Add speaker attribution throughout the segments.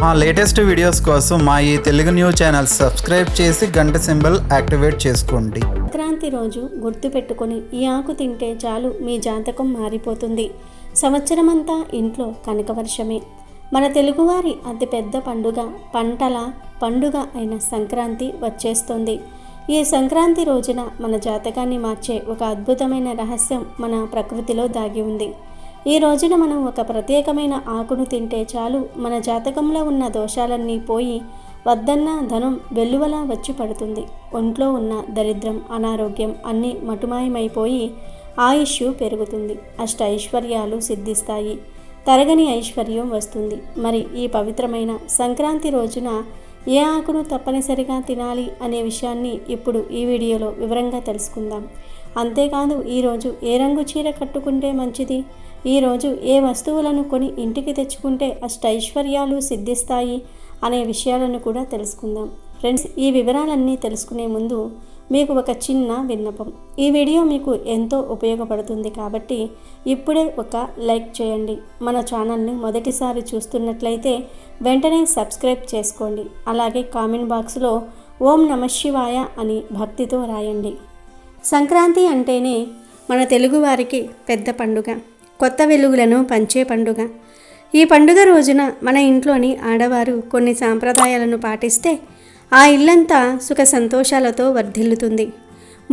Speaker 1: మా latest videos కోసం మా ఈ తెలుగు న్యూస్ ఛానల్ సబ్స్క్రైబ్ చేసి గంట సింబల్ యాక్టివేట్ చేసుకోండి.
Speaker 2: సంక్రాంతి రోజు గుర్తుపెట్టుకొని ఈ ఆకు తింటే చాలు మీ జాతకం మారిపోతుంది. సంవత్సరమంతా ఇంట్లో కనకవర్షమే. మన తెలుగువారి అతిపెద్ద పండుగ, పంటల పండుగ అయిన సంక్రాంతి వచ్చేస్తుంది. ఈ సంక్రాంతి రోజున మన జాతకాన్ని మార్చే ఒక అద్భుతమైన రహస్యం మన ప్రకృతిలో దాగి ఉంది. ఈ రోజున మనం ఒక ప్రత్యేకమైన ఆకును తింటే చాలు మన జాతకంలో ఉన్న దోషాలన్నీ పోయి వద్దన్న ధనం వెల్లువలా వచ్చి పడుతుంది. ఒంట్లో ఉన్న దరిద్రం, అనారోగ్యం అన్నీ మటుమాయమైపోయి ఆయుష్ పెరుగుతుంది. అష్ట ఐశ్వర్యాలు సిద్ధిస్తాయి. తరగని ఐశ్వర్యం వస్తుంది. మరి ఈ పవిత్రమైన సంక్రాంతి రోజున ఏ ఆకును తప్పనిసరిగా తినాలి అనే విషయాన్ని ఇప్పుడు ఈ వీడియోలో వివరంగా తెలుసుకుందాం. అంతేకాదు ఈరోజు ఏ రంగు చీర కట్టుకుంటే మంచిది, ఈరోజు ఏ వస్తువులను కొని ఇంటికి తెచ్చుకుంటే అష్టైశ్వర్యాలు సిద్ధిస్తాయి అనే విషయాలను కూడా తెలుసుకుందాం. ఫ్రెండ్స్, ఈ వివరాలన్నీ తెలుసుకునే ముందు మీకు ఒక చిన్న విన్నపం. ఈ వీడియో మీకు ఎంతో ఉపయోగపడుతుంది కాబట్టి ఇప్పుడే ఒక లైక్ చేయండి. మన ఛానల్ని మొదటిసారి చూస్తున్నట్లయితే వెంటనే సబ్స్క్రైబ్ చేసుకోండి. అలాగే కామెంట్ బాక్స్లో ఓం నమః శివాయ అని భక్తితో రాయండి. సంక్రాంతి అంటేనే మన తెలుగువారికి పెద్ద పండుగ, కొత్త వెలుగులను పంచే పండుగ. ఈ పండుగ రోజున మన ఇంట్లోని ఆడవారు కొన్ని సాంప్రదాయాలను పాటిస్తే ఆ ఇల్లంతా సుఖ సంతోషాలతో వర్ధిల్లుతుంది.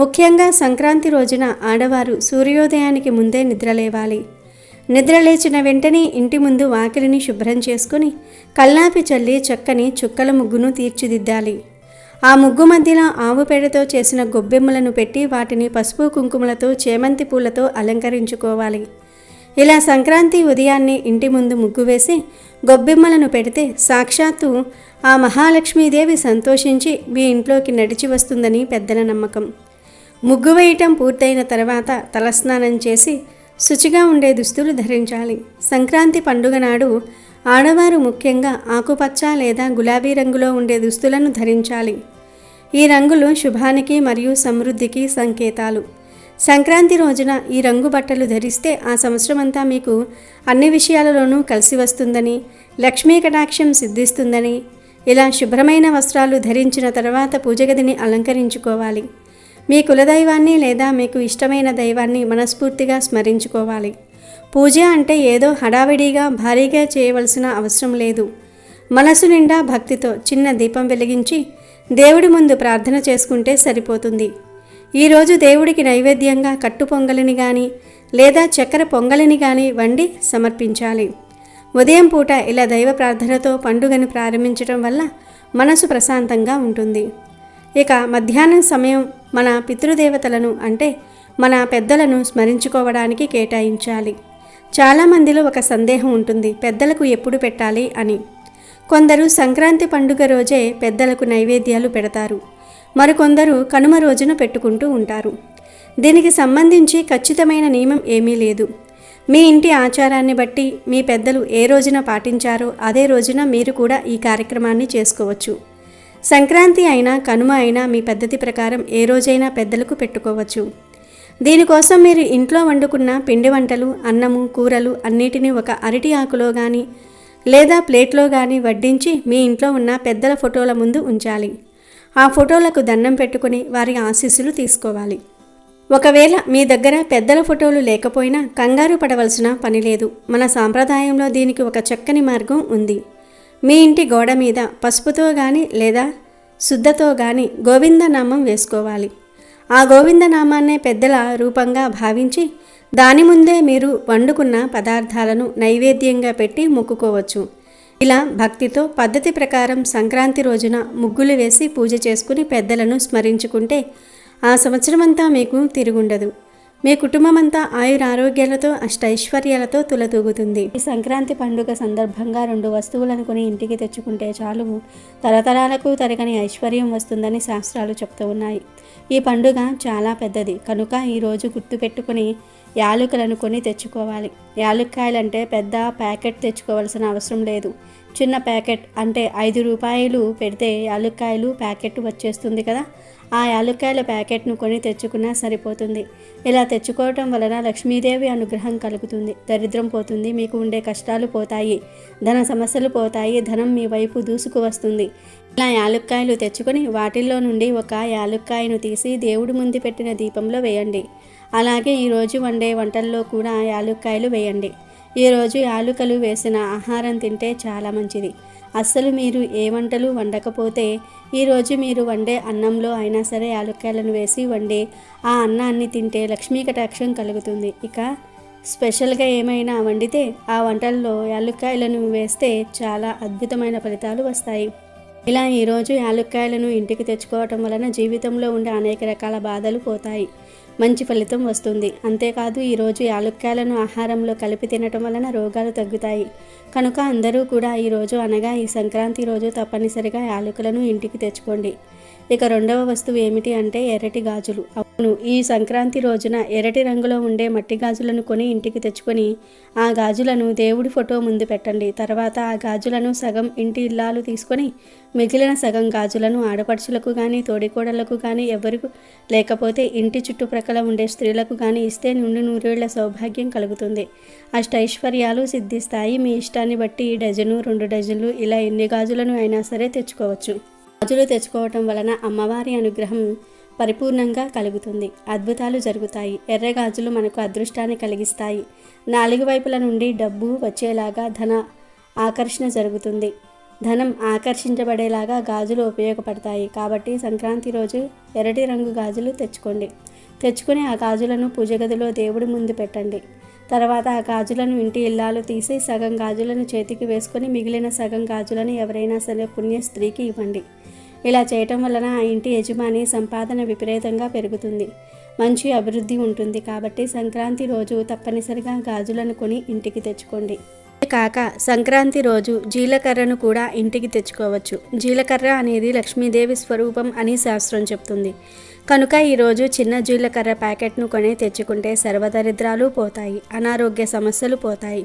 Speaker 2: ముఖ్యంగా సంక్రాంతి రోజున ఆడవారు సూర్యోదయానికి ముందే నిద్రలేవాలి. నిద్రలేచిన వెంటనే ఇంటి ముందు వాకిలిని శుభ్రం చేసుకుని కల్లాపి చల్లి చక్కని చుక్కల ముగ్గును తీర్చిదిద్దాలి. ఆ ముగ్గు మధ్యలో ఆవు పేడతో చేసిన గొబ్బెమ్మలను పెట్టి వాటిని పసుపు కుంకుమలతో, చేమంతి పూలతో అలంకరించుకోవాలి. ఇలా సంక్రాంతి ఉదయాన్నే ఇంటి ముందు ముగ్గు వేసి గొబ్బెమ్మలను పెడితే సాక్షాత్తు ఆ మహాలక్ష్మీదేవి సంతోషించి మీ ఇంట్లోకి నడిచి వస్తుందని పెద్దల నమ్మకం. ముగ్గు వేయటం పూర్తయిన తర్వాత తలస్నానం చేసి శుచిగా ఉండే దుస్తులు ధరించాలి. సంక్రాంతి పండుగ నాడు ఆడవారు ముఖ్యంగా ఆకుపచ్చ లేదా గులాబీ రంగులో ఉండే దుస్తులను ధరించాలి. ఈ రంగులు శుభానికి మరియు సమృద్ధికి సంకేతాలు. సంక్రాంతి రోజున ఈ రంగు బట్టలు ధరిస్తే ఆ సంవత్సరమంతా మీకు అన్ని విషయాలలోనూ కలిసి వస్తుందని, లక్ష్మీ కటాక్షం సిద్ధిస్తుందని. ఇలా శుభ్రమైన వస్త్రాలు ధరించిన తర్వాత పూజగదిని అలంకరించుకోవాలి. మీ కులదైవాన్ని లేదా మీకు ఇష్టమైన దైవాన్ని మనస్ఫూర్తిగా స్మరించుకోవాలి. పూజ అంటే ఏదో హడావిడిగా భారీగా చేయవలసిన అవసరం లేదు. మనసు నిండా భక్తితో చిన్న దీపం వెలిగించి దేవుడి ముందు ప్రార్థన చేసుకుంటే సరిపోతుంది. ఈరోజు దేవుడికి నైవేద్యంగా కట్టు పొంగలిని కానీ లేదా చక్కెర పొంగలిని కానీ వండి సమర్పించాలి. ఉదయం పూట ఇలా దైవ ప్రార్థనతో పండుగను ప్రారంభించడం వల్ల మనసు ప్రశాంతంగా ఉంటుంది. ఇక మధ్యాహ్నం సమయం మన పితృదేవతలను అంటే మన పెద్దలను స్మరించుకోవడానికి కేటాయించాలి. చాలామందిలో ఒక సందేహం ఉంటుంది, పెద్దలకు ఎప్పుడు పెట్టాలి అని. కొందరు సంక్రాంతి పండుగ రోజే పెద్దలకు నైవేద్యాలు పెడతారు. మరికొందరు కనుమ రోజున పెట్టుకుంటూ ఉంటారు. దీనికి సంబంధించి ఖచ్చితమైన నియమం ఏమీ లేదు. మీ ఇంటి ఆచారాన్ని బట్టి మీ పెద్దలు ఏ రోజున పాటించారో అదే రోజున మీరు కూడా ఈ కార్యక్రమాన్ని చేసుకోవచ్చు. సంక్రాంతి అయినా కనుమ అయినా మీ పద్ధతి ప్రకారం ఏ రోజైనా పెద్దలకు పెట్టుకోవచ్చు. దీనికోసం మీరు ఇంట్లో వండుకున్న పిండి వంటలు, అన్నము, కూరలు అన్నిటినీ ఒక అరటి ఆకులో కానీ లేదా ప్లేట్లో కానీ వడ్డించి మీ ఇంట్లో ఉన్న పెద్దల ఫోటోల ముందు ఉంచాలి. ఆ ఫోటోలకు దండం పెట్టుకుని వారి ఆశీస్సులు తీసుకోవాలి. ఒకవేళ మీ దగ్గర పెద్దల ఫోటోలు లేకపోయినా కంగారు పడవలసిన పని లేదు. మన సాంప్రదాయంలో దీనికి ఒక చక్కని మార్గం ఉంది. మీ ఇంటి గోడ మీద పసుపుతో కానీ లేదా శుద్ధతో కానీ గోవిందనామం వేసుకోవాలి. ఆ గోవిందనామాన్నే పెద్దల రూపంగా భావించి దాని ముందే మీరు వండుకున్న పదార్థాలను నైవేద్యంగా పెట్టి మొక్కుకోవచ్చు. ఇలా భక్తితో పద్ధతి ప్రకారం సంక్రాంతి రోజున ముగ్గులు వేసి పూజ చేసుకుని పెద్దలను స్మరించుకుంటే ఆ సంవత్సరమంతా మీకు తిరుగుండదు. మీ కుటుంబమంతా ఆయురారోగ్యాలతో అష్టైశ్వర్యాలతో తులతూగుతుంది. ఈ సంక్రాంతి పండుగ సందర్భంగా 2 వస్తువులను కొని ఇంటికి తెచ్చుకుంటే చాలు తరతరాలకు తరగని ఐశ్వర్యం వస్తుందని శాస్త్రాలు చెప్తూ ఉన్నాయి. ఈ పండుగ చాలా పెద్దది కనుక ఈరోజు గుర్తుపెట్టుకుని యాలకులను కొని తెచ్చుకోవాలి. యాలుక్కాయలంటే పెద్ద ప్యాకెట్ తెచ్చుకోవాల్సిన అవసరం లేదు. చిన్న ప్యాకెట్ అంటే 5 రూపాయలు పెడితే యాలుక్కాయలు ప్యాకెట్ వచ్చేస్తుంది కదా, ఆ యాలుక్కాయల ప్యాకెట్ను కొని తెచ్చుకున్నా సరిపోతుంది. ఇలా తెచ్చుకోవటం వలన లక్ష్మీదేవి అనుగ్రహం కలుగుతుంది, దరిద్రం పోతుంది, మీకు ఉండే కష్టాలు పోతాయి, ధన సమస్యలు పోతాయి, ధనం మీ వైపు దూసుకు వస్తుంది. ఇలా యాలుక్కాయలు తెచ్చుకొని వాటిల్లో నుండి ఒక యాలుక్కాయను తీసి దేవుడి ముందు పెట్టిన దీపంలో వేయండి. అలాగే ఈరోజు వండే వంటల్లో కూడా యాలుక్కాయలు వేయండి. ఈరోజు యాలుకలు వేసిన ఆహారం తింటే చాలా మంచిది. అస్సలు మీరు ఏ వంటలు వండకపోతే ఈరోజు మీరు వండే అన్నంలో అయినా సరే యాలుక్కాయలను వేసి వండి ఆ అన్నాన్ని తింటే లక్ష్మీ కటాక్షం కలుగుతుంది. ఇక స్పెషల్గా ఏమైనా వండితే ఆ వంటల్లో యాలుక్కాయలను వేస్తే చాలా అద్భుతమైన ఫలితాలు వస్తాయి. ఇలా ఈరోజు యాలుక్కాయలను ఇంటికి తెచ్చుకోవటం వలన జీవితంలో ఉండే అనేక రకాల బాధలు పోతాయి, మంచి ఫలితం వస్తుంది. అంతేకాదు ఈరోజు యాలుక్కాయలను ఆహారంలో కలిపి తినటం వలన రోగాలు తగ్గుతాయి. కనుక అందరూ కూడా ఈరోజు అనగా ఈ సంక్రాంతి రోజు తప్పనిసరిగా యాలకులను ఇంటికి తెచ్చుకోండి. ఇక రెండవ వస్తువు ఏమిటి అంటే ఎర్రటి గాజులు. అవును, ఈ సంక్రాంతి రోజున ఎర్రటి రంగులో ఉండే మట్టి గాజులను కొని ఇంటికి తెచ్చుకొని ఆ గాజులను దేవుడి ఫోటో ముందు పెట్టండి. తర్వాత ఆ గాజులను సగం ఇంటి ఇల్లాలు తీసుకొని మిగిలిన సగం గాజులను ఆడపడుచులకు కానీ తోడికోడళ్లకు కానీ ఎవరికి లేకపోతే ఇంటి చుట్టుప్రక్కల ఉండే స్త్రీలకు కానీ ఇస్తే నుండి నూరేళ్ల సౌభాగ్యం కలుగుతుంది, అష్టైశ్వర్యాలు సిద్ధిస్తాయి. మీ ఇష్టాన్ని బట్టి డజను 2 డజన్లు ఇలా ఎన్ని గాజులను అయినా సరే తెచ్చుకోవచ్చు. గాజులు తెచ్చుకోవటం వలన అమ్మవారి అనుగ్రహం పరిపూర్ణంగా కలుగుతుంది, అద్భుతాలు జరుగుతాయి. ఎర్ర గాజులు మనకు అదృష్టాన్ని కలిగిస్తాయి. 4 వైపుల నుండి డబ్బు వచ్చేలాగా ధన ఆకర్షణ జరుగుతుంది. ధనం ఆకర్షించబడేలాగా గాజులు ఉపయోగపడతాయి. కాబట్టి సంక్రాంతి రోజు ఎర్రటి రంగు గాజులు తెచ్చుకొని ఆ గాజులను పూజ గదిలో దేవుడి ముందు పెట్టండి. తర్వాత ఆ గాజులను ఇంటి ఇల్లాలు తీసి సగం గాజులను చేతికి వేసుకొని మిగిలిన సగం గాజులను ఎవరైనా సరే పుణ్య స్త్రీకి ఇవ్వండి. ఇలా చేయటం వలన ఆ ఇంటి యజమాని సంపాదన విపరీతంగా పెరుగుతుంది, మంచి అభివృద్ధి ఉంటుంది. కాబట్టి సంక్రాంతి రోజు తప్పనిసరిగా గాజులను కొని ఇంటికి తెచ్చుకోండి. కాక సంక్రాంతి రోజు జీలకర్రను కూడా ఇంటికి తెచ్చుకోవచ్చు. జీలకర్ర అనేది లక్ష్మీదేవి స్వరూపం అని శాస్త్రం చెప్తుంది. కనుక ఈరోజు చిన్న జీలకర్ర ప్యాకెట్ను కొని తెచ్చుకుంటే సర్వదరిద్రాలు పోతాయి, అనారోగ్య సమస్యలు పోతాయి.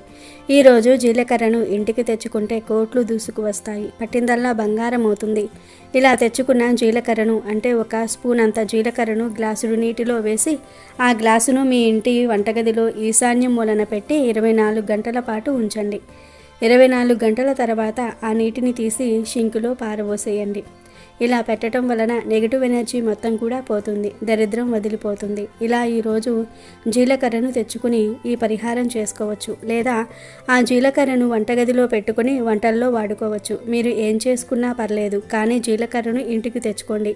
Speaker 2: ఈరోజు జీలకర్రను ఇంటికి తెచ్చుకుంటే కోట్లు దూసుకు వస్తాయి, పట్టిందల్లా బంగారం అవుతుంది. ఇలా తెచ్చుకున్న జీలకర్రను అంటే 1 స్పూన్ అంత జీలకర్రను గ్లాసుడు నీటిలో వేసి ఆ గ్లాసును మీ ఇంటి వంటగదిలో ఈశాన్యం మూలన పెట్టి 24 గంటల పాటు ఉంచండి. 24 గంటల తర్వాత ఆ నీటిని తీసి షింకులో పారబోసేయండి. ఇలా పెట్టడం వలన నెగిటివ్ ఎనర్జీ మొత్తం కూడా పోతుంది, దరిద్రం వదిలిపోతుంది. ఇలా ఈరోజు జీలకర్రను తెచ్చుకుని ఈ పరిహారం చేసుకోవచ్చు. లేదా ఆ జీలకర్రను వంటగదిలో పెట్టుకుని వంటల్లో వాడుకోవచ్చు. మీరు ఏం చేసుకున్నా పర్లేదు, కానీ జీలకర్రను ఇంటికి తెచ్చుకోండి.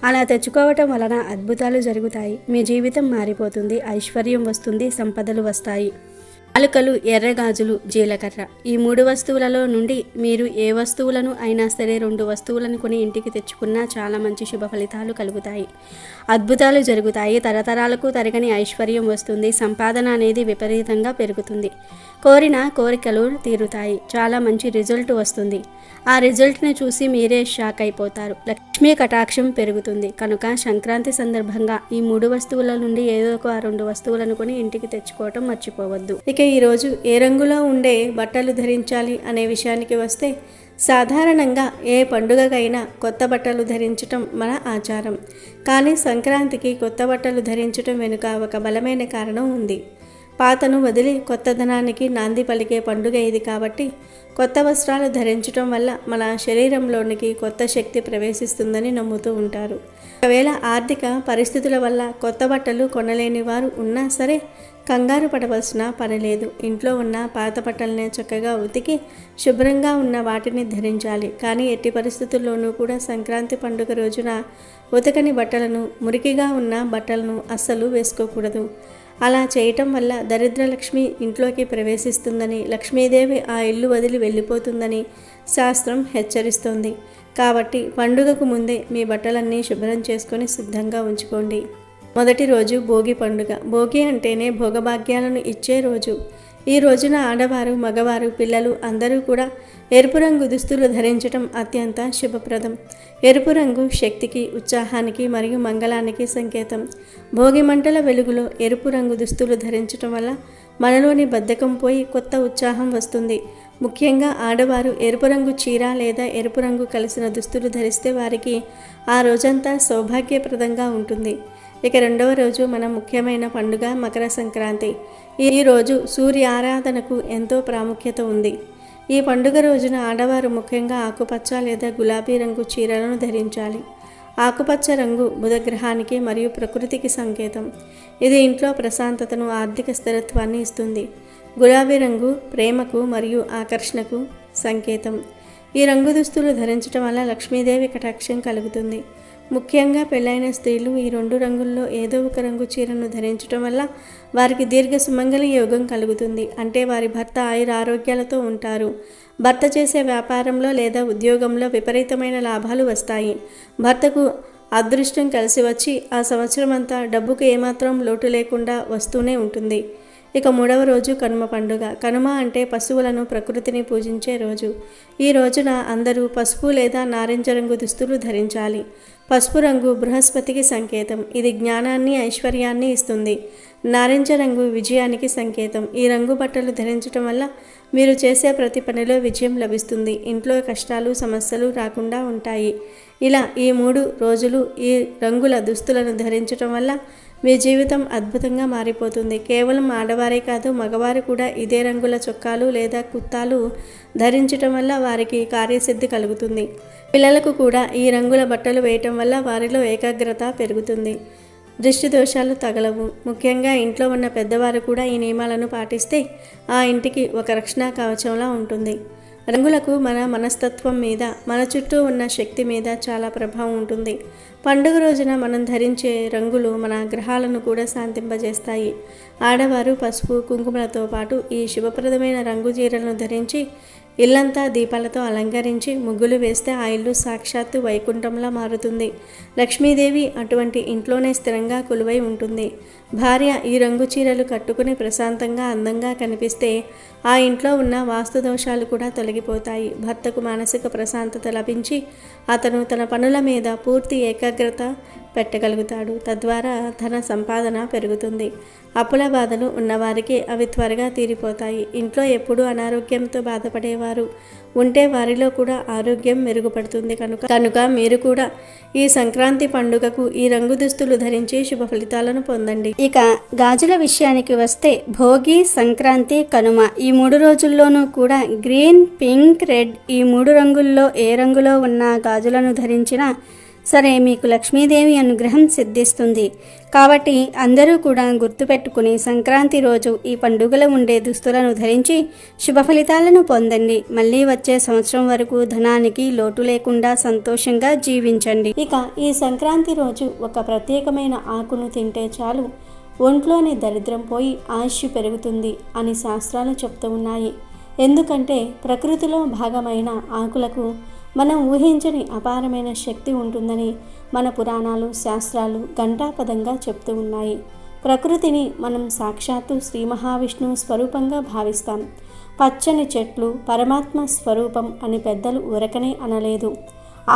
Speaker 2: అలా తెచ్చుకోవటం వలన అద్భుతాలు జరుగుతాయి, మీ జీవితం మారిపోతుంది, ఐశ్వర్యం వస్తుంది, సంపదలు వస్తాయి. యాలకులు, ఎర్రగాజులు, జీలకర్ర ఈ 3 వస్తువులలో నుండి మీరు ఏ వస్తువులను అయినా సరే 2 వస్తువులను కొని ఇంటికి తెచ్చుకున్నా చాలా మంచి శుభ ఫలితాలు కలుగుతాయి, అద్భుతాలు జరుగుతాయి. తరతరాలకు తరగని ఐశ్వర్యం వస్తుంది, సంపాదన అనేది విపరీతంగా పెరుగుతుంది, కోరిన కోరికలు తీరుతాయి, చాలా మంచి రిజల్ట్ వస్తుంది. ఆ రిజల్ట్ని చూసి మీరే షాక్ అయిపోతారు, లక్ష్మీ కటాక్షం పెరుగుతుంది. కనుక సంక్రాంతి సందర్భంగా ఈ 3 వస్తువుల నుండి ఏదో ఒక 2 వస్తువులను కొని ఇంటికి తెచ్చుకోవటం మర్చిపోవద్దు. ఇక ఈరోజు ఏ రంగులో ఉండే బట్టలు ధరించాలి అనే విషయానికి వస్తే సాధారణంగా ఏ పండుగకైనా కొత్త బట్టలు ధరించటం మన ఆచారం. కానీ సంక్రాంతికి కొత్త బట్టలు ధరించటం వెనుక ఒక బలమైన కారణం ఉంది. పాతను వదిలి కొత్తదనానికి నాంది పలికే పండుగ ఇది. కాబట్టి కొత్త వస్త్రాలు ధరించటం వల్ల మన శరీరంలోనికి కొత్త శక్తి ప్రవేశిస్తుందని నమ్ముతూ ఉంటారు. ఒకవేళ ఆర్థిక పరిస్థితుల వల్ల కొత్త బట్టలు కొనలేని వారు ఉన్నా సరే కంగారు పడవలసిన పని లేదు. ఇంట్లో ఉన్న పాత బట్టలనే చక్కగా ఉతికి శుభ్రంగా ఉన్న వాటిని ధరించాలి. కానీ ఎట్టి పరిస్థితుల్లోనూ కూడా సంక్రాంతి పండుగ రోజున ఉతకని బట్టలను, మురికిగా ఉన్న బట్టలను అస్సలు వేసుకోకూడదు. అలా చేయటం వల్ల దరిద్రలక్ష్మి ఇంట్లోకి ప్రవేశిస్తుందని, లక్ష్మీదేవి ఆ ఇల్లు వదిలి వెళ్ళిపోతుందని శాస్త్రం హెచ్చరిస్తోంది. కాబట్టి పండుగకు ముందే మీ బట్టలన్నీ శుభ్రం చేసుకొని సిద్ధంగా ఉంచుకోండి. మొదటి రోజు భోగి పండుగ. భోగి అంటేనే భోగభాగ్యాలను ఇచ్చే రోజు. ఈ రోజున ఆడవారు, మగవారు, పిల్లలు అందరూ కూడా ఎరుపు రంగు దుస్తులు ధరించడం అత్యంత శుభప్రదం. ఎరుపు రంగు శక్తికి, ఉత్సాహానికి మరియు మంగళానికి సంకేతం. భోగి మంటల వెలుగులో ఎరుపు రంగు దుస్తులు ధరించడం వల్ల మనలోని బద్ధకం పోయి కొత్త ఉత్సాహం వస్తుంది. ముఖ్యంగా ఆడవారు ఎరుపు రంగు చీర లేదా ఎరుపు రంగు కలిసిన దుస్తులు ధరిస్తే వారికి ఆ రోజంతా సౌభాగ్యప్రదంగా ఉంటుంది. ఇక రెండవ రోజు మన ముఖ్యమైన పండుగ మకర సంక్రాంతి. ఈ రోజు సూర్య ఆరాధనకు ఎంతో ప్రాముఖ్యత ఉంది. ఈ పండుగ రోజున ఆడవారు ముఖ్యంగా ఆకుపచ్చ లేదా గులాబీ రంగు చీరలను ధరించాలి. ఆకుపచ్చ రంగు బుధగ్రహానికి మరియు ప్రకృతికి సంకేతం. ఇది ఇంట్లో ప్రశాంతతను, ఆర్థిక స్థిరత్వాన్ని ఇస్తుంది. గులాబీ రంగు ప్రేమకు మరియు ఆకర్షణకు సంకేతం. ఈ రంగు దుస్తులు ధరించడం వల్ల లక్ష్మీదేవి కటాక్షం కలుగుతుంది. ముఖ్యంగా పెళ్ళైన స్త్రీలు ఈ రెండు రంగుల్లో ఏదో ఒక రంగు చీరను ధరించడం వల్ల వారికి దీర్ఘ సుమంగళి యోగం కలుగుతుంది. అంటే వారి భర్త ఆయుర ఆరోగ్యాలతో ఉంటారు. భర్త చేసే వ్యాపారంలో లేదా ఉద్యోగంలో విపరీతమైన లాభాలు వస్తాయి. భర్తకు అదృష్టం కలిసి వచ్చి ఆ సంవత్సరం అంతా డబ్బుకు ఏమాత్రం లోటు లేకుండా వస్తూనే ఉంటుంది. ఇక మూడవ రోజు కనుమ పండుగ. కనుమ అంటే పశువులను, ప్రకృతిని పూజించే రోజు. ఈ రోజున అందరూ పసుపు లేదా నారింజ రంగు దుస్తులు ధరించాలి. పసుపు రంగు బృహస్పతికి సంకేతం. ఇది జ్ఞానాన్ని, ఐశ్వర్యాన్ని ఇస్తుంది. నారింజ రంగు విజయానికి సంకేతం. ఈ రంగు బట్టలు ధరించడం వల్ల మీరు చేసే ప్రతి పనిలో విజయం లభిస్తుంది. ఇంట్లో కష్టాలు, సమస్యలు రాకుండా ఉంటాయి. ఇలా ఈ 3 రోజులు ఈ రంగుల దుస్తులను ధరించడం వల్ల మీ జీవితం అద్భుతంగా మారిపోతుంది. కేవలం ఆడవారే కాదు, మగవారు కూడా ఇదే రంగుల చొక్కాలు లేదా కుత్తాలు ధరించడం వల్ల వారికి కార్యసిద్ధి కలుగుతుంది. పిల్లలకు కూడా ఈ రంగుల బట్టలు వేయటం వల్ల వారిలో ఏకాగ్రత పెరుగుతుంది. దృష్టి దోషాలు తగలవు. ముఖ్యంగా ఇంట్లో ఉన్న పెద్దవారు కూడా ఈ నియమాలను పాటిస్తే ఆ ఇంటికి ఒక రక్షణ కవచంలా ఉంటుంది. రంగులకు మన మనస్తత్వం మీద, మన చుట్టూ ఉన్న శక్తి మీద చాలా ప్రభావం ఉంటుంది. పండుగ రోజున మనం ధరించే రంగులు మన గ్రహాలను కూడా శాంతింపజేస్తాయి. ఆడవారు పసుపు, కుంకుమలతో పాటు ఈ శుభప్రదమైన రంగు చీరలను ధరించి ఇల్లంతా దీపాలతో అలంకరించి ముగ్గులు వేస్తే ఆ ఇల్లు సాక్షాత్తు వైకుంఠంలా మారుతుంది. లక్ష్మీదేవి అటువంటి ఇంట్లోనే స్థిరంగా కొలువై ఉంటుంది. భార్య ఈ రంగు చీరలు కట్టుకుని ప్రశాంతంగా, అందంగా కనిపిస్తే ఆ ఇంట్లో ఉన్న వాస్తు దోషాలు కూడా తొలగిపోతాయి. భర్తకు మానసిక ప్రశాంతత లభించి అతను తన పనుల మీద పూర్తి ఏకాగ్రత పెట్టగలుగుతాడు. తద్వారా ధన సంపాదన పెరుగుతుంది. అప్పుల బాధలు ఉన్నవారికి అవి త్వరగా తీరిపోతాయి. ఇంట్లో ఎప్పుడూ అనారోగ్యంతో బాధపడేవారు ఉంటే వారిలో కూడా ఆరోగ్యం మెరుగుపడుతుంది. కనుక మీరు కూడా ఈ సంక్రాంతి పండుగకు ఈ రంగు దుస్తులు ధరించి శుభ ఫలితాలను పొందండి.
Speaker 3: ఇక గాజుల విషయానికి వస్తే భోగి, సంక్రాంతి, కనుమ ఈ 3 రోజుల్లోనూ కూడా గ్రీన్, పింక్, రెడ్ ఈ 3 రంగుల్లో ఏ రంగులో ఉన్న గాజులను ధరించినా సరే మీకు లక్ష్మీదేవి అనుగ్రహం సిద్ధిస్తుంది. కాబట్టి అందరూ కూడా గుర్తుపెట్టుకుని సంక్రాంతి రోజు ఈ పండుగలో ఉండే దుస్తులను ధరించి శుభ ఫలితాలను పొందండి. మళ్ళీ వచ్చే సంవత్సరం వరకు ధనానికి లోటు లేకుండా సంతోషంగా జీవించండి.
Speaker 2: ఇక ఈ సంక్రాంతి రోజు ఒక ప్రత్యేకమైన ఆకును తింటే చాలు ఒంట్లోని దరిద్రం పోయి ఆయుష్ పెరుగుతుంది అని శాస్త్రాలు చెప్తూ ఉన్నాయి. ఎందుకంటే ప్రకృతిలో భాగమైన ఆకులకు మనం ఊహించని అపారమైన శక్తి ఉంటుందని మన పురాణాలు, శాస్త్రాలు ఘంటాపదంగా చెప్తూ ఉన్నాయి. ప్రకృతిని మనం సాక్షాత్తు శ్రీ మహావిష్ణువు స్వరూపంగా భావిస్తాం. పచ్చని చెట్లు పరమాత్మ స్వరూపం అని పెద్దలు ఊరకనే అనలేదు.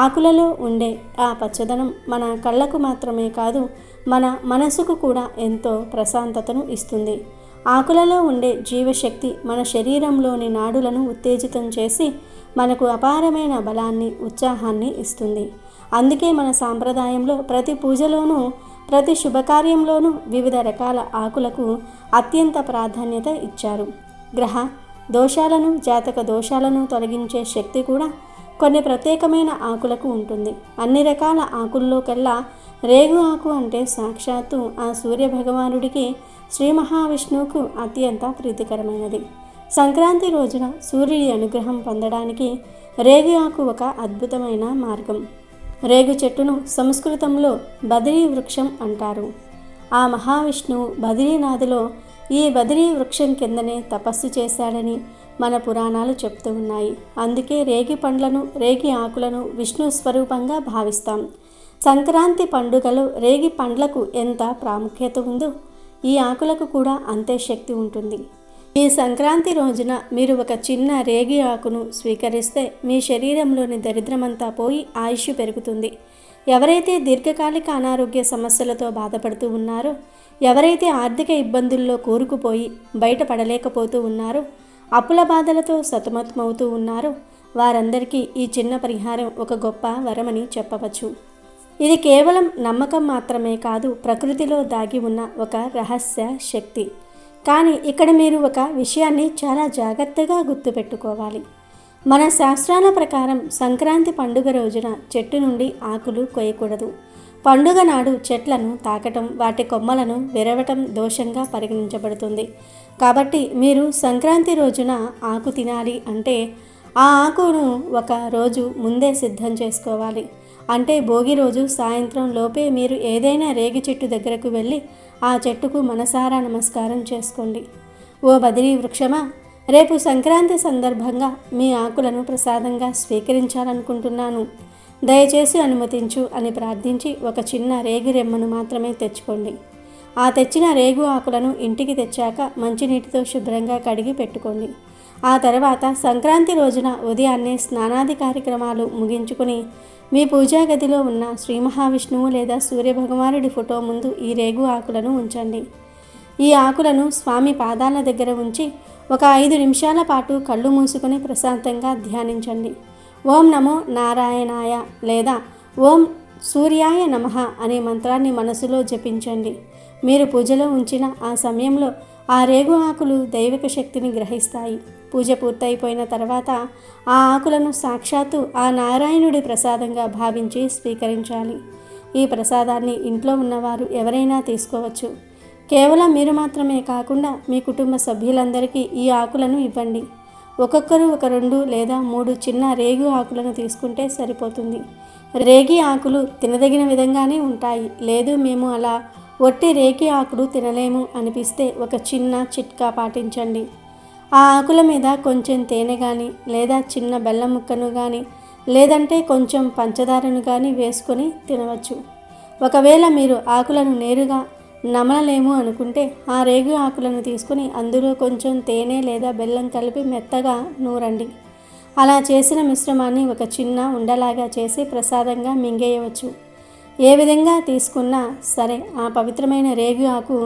Speaker 2: ఆకులలో ఉండే ఆ పచ్చదనం మన కళ్ళకు మాత్రమే కాదు, మన మనసుకు కూడా ఎంతో ప్రశాంతతను ఇస్తుంది. ఆకులలో ఉండే జీవశక్తి మన శరీరంలోని నాడులను ఉత్తేజితం చేసి మనకు అపారమైన బలాన్ని, ఉత్సాహాన్ని ఇస్తుంది. అందుకే మన సాంప్రదాయంలో ప్రతి పూజలోనూ, ప్రతి శుభకార్యంలోనూ వివిధ రకాల ఆకులకు అత్యంత ప్రాధాన్యత ఇచ్చారు. గ్రహ దోషాలను, జాతక దోషాలను తొలగించే శక్తి కూడా కొన్ని ప్రత్యేకమైన ఆకులకు ఉంటుంది. అన్ని రకాల ఆకుల్లోకెల్లా రేగు ఆకు అంటే సాక్షాత్తు ఆ సూర్య భగవానుడికి, శ్రీ మహావిష్ణువుకు అత్యంత ప్రీతికరమైనది. సంక్రాంతి రోజున సూర్యుడి అనుగ్రహం పొందడానికి రేగు ఆకు ఒక అద్భుతమైన మార్గం. రేగు చెట్టును సంస్కృతంలో బదిరీ వృక్షం అంటారు. ఆ మహావిష్ణువు బదిరీనాథులో ఈ బదిరీ వృక్షం కిందనే తపస్సు చేశాడని మన పురాణాలు చెప్తూ ఉన్నాయి. అందుకే రేగి పండ్లను, రేగి ఆకులను విష్ణు స్వరూపంగా భావిస్తాం. సంక్రాంతి పండుగలో రేగి పండ్లకు ఎంత ప్రాముఖ్యత ఉందో ఈ ఆకులకు కూడా అంతే శక్తి ఉంటుంది. ఈ సంక్రాంతి రోజున మీరు ఒక చిన్న రేగి ఆకును స్వీకరిస్తే మీ శరీరంలోని దరిద్రమంతా పోయి ఆయుష్ పెరుగుతుంది. ఎవరైతే దీర్ఘకాలిక అనారోగ్య సమస్యలతో బాధపడుతూ ఉన్నారో, ఎవరైతే ఆర్థిక ఇబ్బందుల్లో కూరుకుపోయి బయటపడలేకపోతూ ఉన్నారో అప్పుల బాధలతో సతమతమవుతూ ఉన్నారో వారందరికీ ఈ చిన్న పరిహారం ఒక గొప్ప వరమని చెప్పవచ్చు. ఇది కేవలం నమ్మకం మాత్రమే కాదు, ప్రకృతిలో దాగి ఉన్న ఒక రహస్య శక్తి. కానీ ఇక్కడ మీరు ఒక విషయాన్ని చాలా జాగ్రత్తగా గుర్తుపెట్టుకోవాలి. మన శాస్త్రాల ప్రకారం సంక్రాంతి పండుగ రోజున చెట్టు నుండి ఆకులు కొయ్యకూడదు. పండుగ నాడు చెట్లను తాకటం, వాటి కొమ్మలను విరవటం దోషంగా పరిగణించబడుతుంది. కాబట్టి మీరు సంక్రాంతి రోజున ఆకు తినాలి అంటే ఆ ఆకును ఒక రోజు ముందే సిద్ధం చేసుకోవాలి. అంటే భోగి రోజు సాయంత్రం లోపే మీరు ఏదైనా రేగి చెట్టు దగ్గరకు వెళ్ళి ఆ చెట్టుకు మనసారా నమస్కారం చేసుకోండి. ఓ బదిరీ వృక్షమా, రేపు సంక్రాంతి సందర్భంగా మీ ఆకులను ప్రసాదంగా స్వీకరించాలనుకుంటున్నాను. దయచేసి అనుమతించు అని ప్రార్థించి ఒక చిన్న రేగు రెమ్మను మాత్రమే తెచ్చుకోండి. ఆ తెచ్చిన రేగు ఆకులను ఇంటికి తెచ్చాక మంచినీటితో శుభ్రంగా కడిగి పెట్టుకోండి. ఆ తర్వాత సంక్రాంతి రోజున ఉదయాన్నే స్నానాది కార్యక్రమాలు ముగించుకుని మీ పూజా గదిలో ఉన్న శ్రీ మహావిష్ణువు లేదా సూర్యభగవానుడి ఫోటో ముందు ఈ రేగు ఆకులను ఉంచండి. ఈ ఆకులను స్వామి పాదాల దగ్గర ఉంచి ఒక 5 నిమిషాల పాటు కళ్ళు మూసుకొని ప్రశాంతంగా ధ్యానించండి. ఓం నమో నారాయణాయ లేదా ఓం సూర్యాయ నమః అనే మంత్రాన్ని మనసులో జపించండి. మీరు పూజలో ఉంచిన ఆ సమయంలో ఆ రేగు ఆకులు దైవిక శక్తిని గ్రహిస్తాయి. పూజ పూర్తయిపోయిన తర్వాత ఆ ఆకులను సాక్షాత్తు ఆ నారాయణుడి ప్రసాదంగా భావించి స్వీకరించాలి. ఈ ప్రసాదాన్ని ఇంట్లో ఉన్నవారు ఎవరైనా తీసుకోవచ్చు. కేవలం మీరు మాత్రమే కాకుండా మీ కుటుంబ సభ్యులందరికీ ఈ ఆకులను ఇవ్వండి. ఒక్కొక్కరు ఒక 2 లేదా 3 చిన్న రేగు ఆకులను తీసుకుంటే సరిపోతుంది. రేగి ఆకులు తినదగిన విధంగానే ఉంటాయి. లేదు మేము అలా ఒట్టి రేగి ఆకులు తినలేము అనిపిస్తే ఒక చిన్న చిట్కా పాటించండి. ఆ ఆకుల మీద కొంచెం తేనె కానీ లేదా చిన్న బెల్లం ముక్కను కానీ లేదంటే కొంచెం పంచదారను కానీ వేసుకొని తినవచ్చు. ఒకవేళ మీరు ఆకులను నేరుగా నమలలేము అనుకుంటే ఆ రేగు ఆకులను తీసుకుని అందులో కొంచెం తేనె లేదా బెల్లం కలిపి మెత్తగా నూరండి. అలా చేసిన మిశ్రమాన్ని ఒక చిన్న ఉండలాగా చేసి ప్రసాదంగా మింగేయవచ్చు. ఏ విధంగా తీసుకున్నా సరే ఆ పవిత్రమైన రేగు ఆకు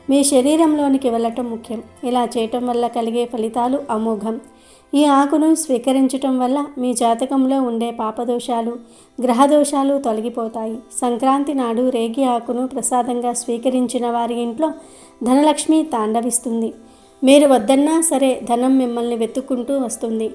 Speaker 2: మీ శరీరంలోనికి వెళ్ళటం ముఖ్యం. ఇలా చేయటం వల్ల కలిగే ఫలితాలు అమోఘం. ఈ ఆకును స్వీకరించటం వల్ల మీ జాతకంలో ఉండే పాపదోషాలు, గ్రహదోషాలు తొలగిపోతాయి. సంక్రాంతి నాడు రేగి ఆకును ప్రసాదంగా స్వీకరించిన వారి ఇంట్లో ధనలక్ష్మి తాండవిస్తుంది. మీరు వద్దన్నా సరే ధనం మిమ్మల్ని వెతుక్కుంటూ వస్తుంది.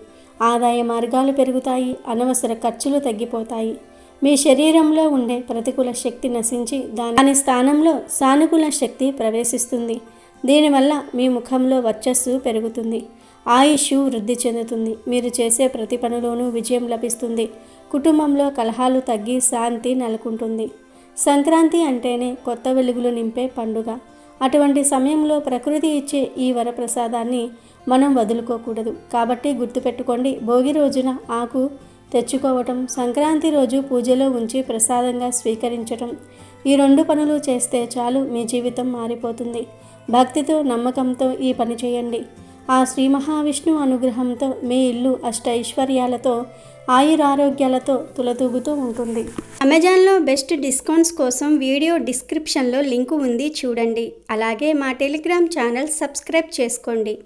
Speaker 2: ఆదాయ మార్గాలు పెరుగుతాయి, అనవసర ఖర్చులు తగ్గిపోతాయి. మీ శరీరంలో ఉండే ప్రతికూల శక్తి నశించి దాని స్థానంలో సానుకూల శక్తి ప్రవేశిస్తుంది. దీనివల్ల మీ ముఖంలో వర్చస్సు పెరుగుతుంది, ఆయుష్ వృద్ధి చెందుతుంది. మీరు చేసే ప్రతి పనిలోనూ విజయం లభిస్తుంది. కుటుంబంలో కలహాలు తగ్గి శాంతి నెలకొంటుంది. సంక్రాంతి అంటేనే కొత్త వెలుగులు నింపే పండుగ. అటువంటి సమయంలో ప్రకృతి ఇచ్చే ఈ వరప్రసాదాన్ని మనం వదులుకోకూడదు. కాబట్టి గుర్తుపెట్టుకోండి, భోగి రోజున ఆకు తెచ్చుకోవటం, సంక్రాంతి రోజు పూజలో ఉంచి ప్రసాదంగా స్వీకరించటం, ఈ 2 పనులు చేస్తే చాలు మీ జీవితం మారిపోతుంది. భక్తితో నమ్మకంతో ఈ పని చేయండి. ఆ శ్రీ మహావిష్ణువు అనుగ్రహంతో మీ ఇల్లు అష్టైశ్వర్యాలతో ఆయురారోగ్యాలతో తులతూగుతూ ఉంటుంది.
Speaker 3: అమెజాన్లో బెస్ట్ డిస్కౌంట్స్ కోసం వీడియో డిస్క్రిప్షన్లో లింకు ఉంది, చూడండి. అలాగే మా టెలిగ్రామ్ ఛానల్ సబ్స్క్రైబ్ చేసుకోండి.